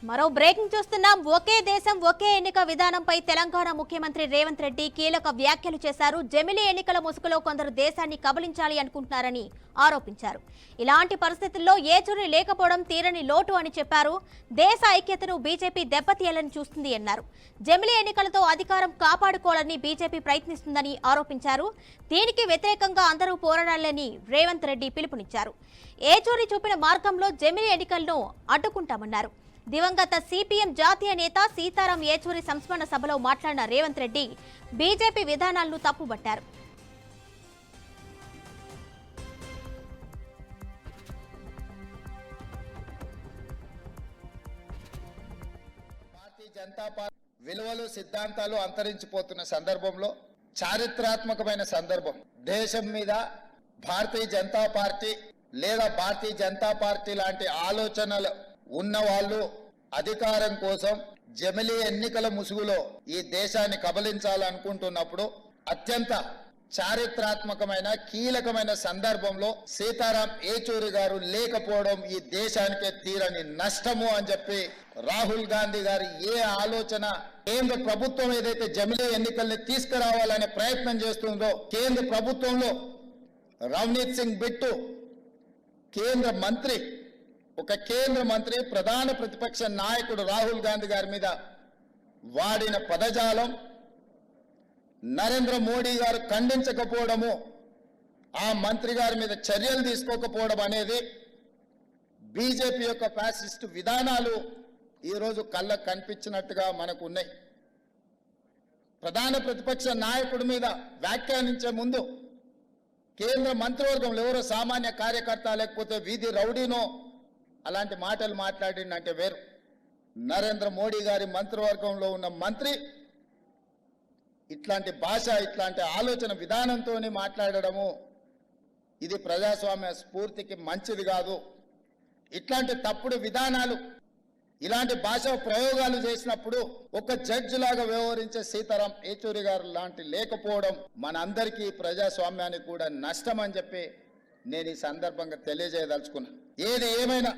మరో బ్రేకింగ్ చూస్తున్నాం. ఒకే దేశం ఒకే ఎన్నిక విధానంపై తెలంగాణ ముఖ్యమంత్రి రేవంత్ రెడ్డి కీలక వ్యాఖ్యలు చేశారు. జమిలీ ఎన్నికల ముసుగులో కొందరు దేశాన్ని కబలించాలి అనుకుంటున్నారని ఆరోపించారు. ఇలాంటి పరిస్థితుల్లో ఏచూరి లేకపోవడం తీరని లోటు అని చెప్పారు. దేశ ఐక్యతను బీజేపీ దెబ్బతీయాలని చూస్తుంది అన్నారు. జమిలీ ఎన్నికలతో అధికారం కాపాడుకోవాలని బీజేపీ ప్రయత్నిస్తుందని ఆరోపించారు. దీనికి వ్యతిరేకంగా అందరూ పోరాడాలని రేవంత్ రెడ్డి పిలుపునిచ్చారు. ఏచూరి చూపిన మార్గంలో జమిలీ ఎన్నికలను అడ్డుకుంటామన్నారు. దివంగత సిపిఎం జాతీయ నేత సీతారాం ఏచూరి సంస్మరణ సభలో మాట్లాడిన రేవంత్ రెడ్డి బీజేపీ విధానాలను తప్పుబట్టారు. భారతీయ జనతా పార్టీ విలువలు సిద్ధాంతాలు అంతరించిపోతున్న సందర్భంలో చారిత్రాత్మకమైన సందర్భం. దేశం మీద భారతీయ జనతా పార్టీ లేదా భారతీయ జనతా పార్టీ లాంటి ఆలోచనలు ఉన్న వాళ్ళు అధికారం కోసం జమిలీ ఎన్నికల ముసుగులో ఈ దేశాన్ని కబలించాలనుకుంటున్నప్పుడు అత్యంత చారిత్రాత్మకమైన కీలకమైన సందర్భంలో సీతారాం ఏచూరి గారు లేకపోవడం ఈ దేశానికే తీరని నష్టము అని చెప్పి రాహుల్ గాంధీ గారి ఏ ఆలోచన కేంద్ర ప్రభుత్వం ఏదైతే జమిలీ ఎన్నికల్ని తీసుకురావాలనే ప్రయత్నం చేస్తుందో కేంద్ర ప్రభుత్వంలో రవనీత్ సింగ్ బిట్టు కేంద్ర మంత్రి ప్రధాన ప్రతిపక్ష నాయకుడు రాహుల్ గాంధీ గారి మీద వాడిన పదజాలం నరేంద్ర మోడీ గారు ఖండించకపోవడము, ఆ మంత్రి గారి మీద చర్యలు తీసుకోకపోవడం అనేది బీజేపీ యొక్క ఫ్యాసిస్ట్ విధానాలు ఈరోజు కళ్ళకు కనిపించినట్టుగా మనకు ఉన్నాయి. ప్రధాన ప్రతిపక్ష నాయకుడి మీద వ్యాఖ్యానించే ముందు కేంద్ర మంత్రివర్గంలో ఎవరో సామాన్య కార్యకర్త లేకపోతే వీధి రౌడీనో అలాంటి మాటలు మాట్లాడిందంటే వేరు. నరేంద్ర మోడీ గారి మంత్రివర్గంలో ఉన్న మంత్రి ఇట్లాంటి భాష ఇట్లాంటి ఆలోచన విధానంతో మాట్లాడడము ఇది ప్రజాస్వామ్య స్ఫూర్తికి మంచిది కాదు. ఇట్లాంటి తప్పుడు విధానాలు ఇలాంటి భాష ప్రయోగాలు చేసినప్పుడు ఒక జడ్జి లాగా వ్యవహరించే సీతారాం ఏచూరి గారు లాంటి లేకపోవడం మనందరికీ ప్రజాస్వామ్యానికి కూడా నష్టం అని చెప్పి నేను ఈ సందర్భంగా తెలియజేయదలుచుకున్నా. ఏది ఏమైనా